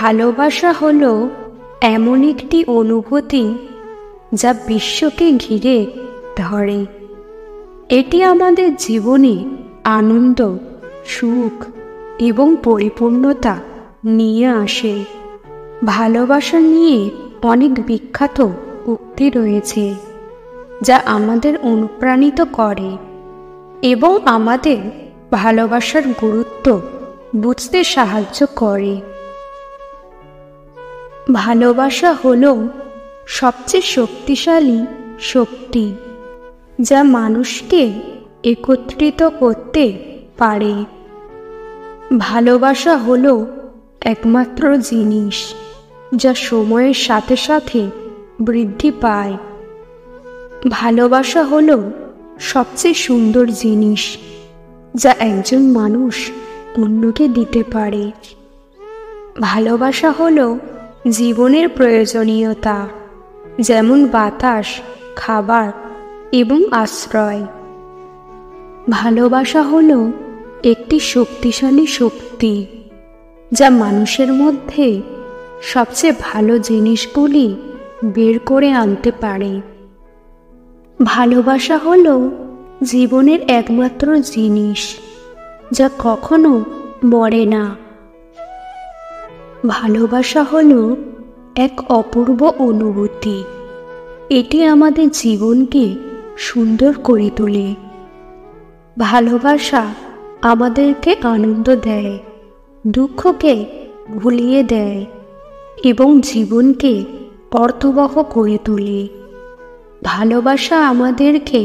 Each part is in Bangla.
ভালোবাসা হলো এমন একটি অনুভূতি যা বিশ্বকে ঘিরে ধরে। এটি আমাদের জীবনে আনন্দ, সুখ এবং পরিপূর্ণতা নিয়ে আসে। ভালোবাসা নিয়ে অনেক বিখ্যাত উক্তি রয়েছে যা আমাদের অনুপ্রাণিত করে এবং আমাদের ভালোবাসার গুরুত্ব বুঝতে সাহায্য করে। ভালোবাসা হলো সবচেয়ে শক্তিশালী শক্তি যা মানুষকে একত্রিত করতে পারে। ভালোবাসা হলো একমাত্র জিনিস যা সময়ের সাথে সাথে বৃদ্ধি পায়। ভালোবাসা হলো সবচেয়ে সুন্দর জিনিস যা একজন মানুষ অন্যকে দিতে পারে। ভালোবাসা হলো জীবনের প্রয়োজনীয়তা, যেমন বাতাস, খাবার এবং আশ্রয়। ভালোবাসা হলো একটি শক্তিশালী শক্তি যা মানুষের মধ্যে সবচেয়ে ভালো জিনিসগুলি বের করে আনতে পারে। ভালোবাসা হলো জীবনের একমাত্র জিনিস যা কখনো মরে না। ভালোবাসা হলো এক অপূর্ব অনুভূতি। এটি আমাদের জীবনকে সুন্দর করে তোলে। ভালোবাসা আমাদেরকে আনন্দ দেয়, দুঃখকে ভুলিয়ে দেয় এবং জীবনকে অর্থবহ করে তোলে। ভালোবাসা আমাদেরকে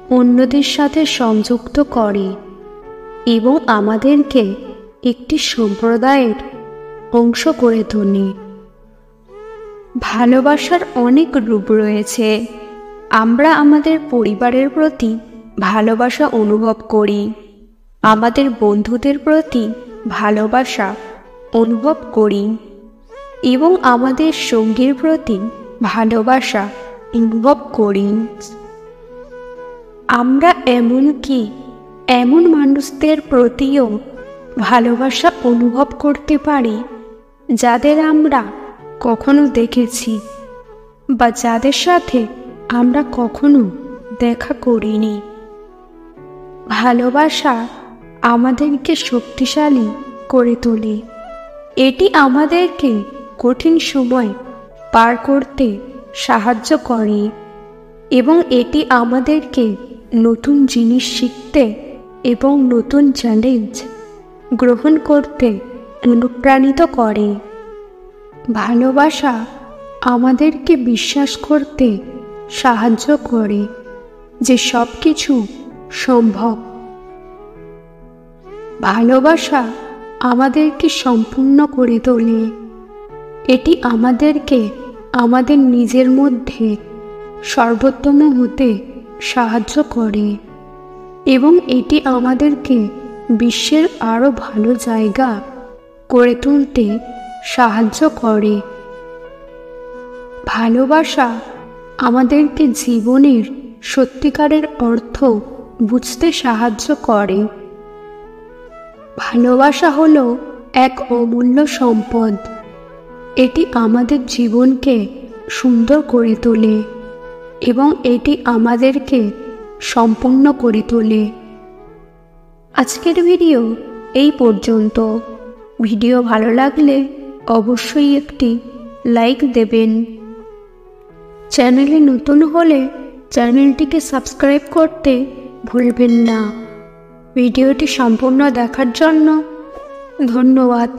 অন্যদের সাথে সংযুক্ত করে এবং আমাদেরকে একটি সম্প্রদায়ের অংশ করে তোলে। ভালোবাসার অনেক রূপ রয়েছে। আমরা আমাদের পরিবারের প্রতি ভালোবাসা অনুভব করি, আমাদের বন্ধুদের প্রতি ভালোবাসা অনুভব করি এবং আমাদের সঙ্গীর প্রতি ভালোবাসা অনুভব করি। আমরা এমনকি এমন মানুষদের প্রতিও ভালোবাসা অনুভব করতে পারি যাদের আমরা কখনো দেখেছি বা যাদের সাথে আমরা কখনো দেখা করিনি। ভালোবাসা আমাদেরকে শক্তিশালী করে তোলে। এটি আমাদেরকে কঠিন সময় পার করতে সাহায্য করে এবং এটি আমাদেরকে নতুন জিনিস শিখতে এবং নতুন চ্যালেঞ্জ গ্রহণ করতে অনুপ্রাণিত করে। ভালোবাসা আমাদেরকে বিশ্বাস করতে সাহায্য করে যে সব কিছু সম্ভব। ভালোবাসা আমাদেরকে সম্পূর্ণ করে তোলে। এটি আমাদেরকে আমাদের নিজের মধ্যে সর্বোত্তম হতে সাহায্য করে এবং এটি আমাদেরকে বিশ্বের আরও ভালো জায়গা করে তুলতে সাহায্য করে। ভালোবাসা আমাদেরকে জীবনের সত্যিকারের অর্থ বুঝতে সাহায্য করে। ভালোবাসা হলো এক অমূল্য সম্পদ। এটি আমাদের জীবনকে সুন্দর করে তোলে এবং এটি আমাদেরকে সম্পূর্ণ করে তোলে। আজকের ভিডিও এই পর্যন্ত। ভিডিও ভালো লাগলে অবশ্যই একটি লাইক দেবেন। চ্যানেলে নতুন হলে চ্যানেলটিকে সাবস্ক্রাইব করতে ভুলবেন না। ভিডিওটি সম্পূর্ণ দেখার জন্য ধন্যবাদ।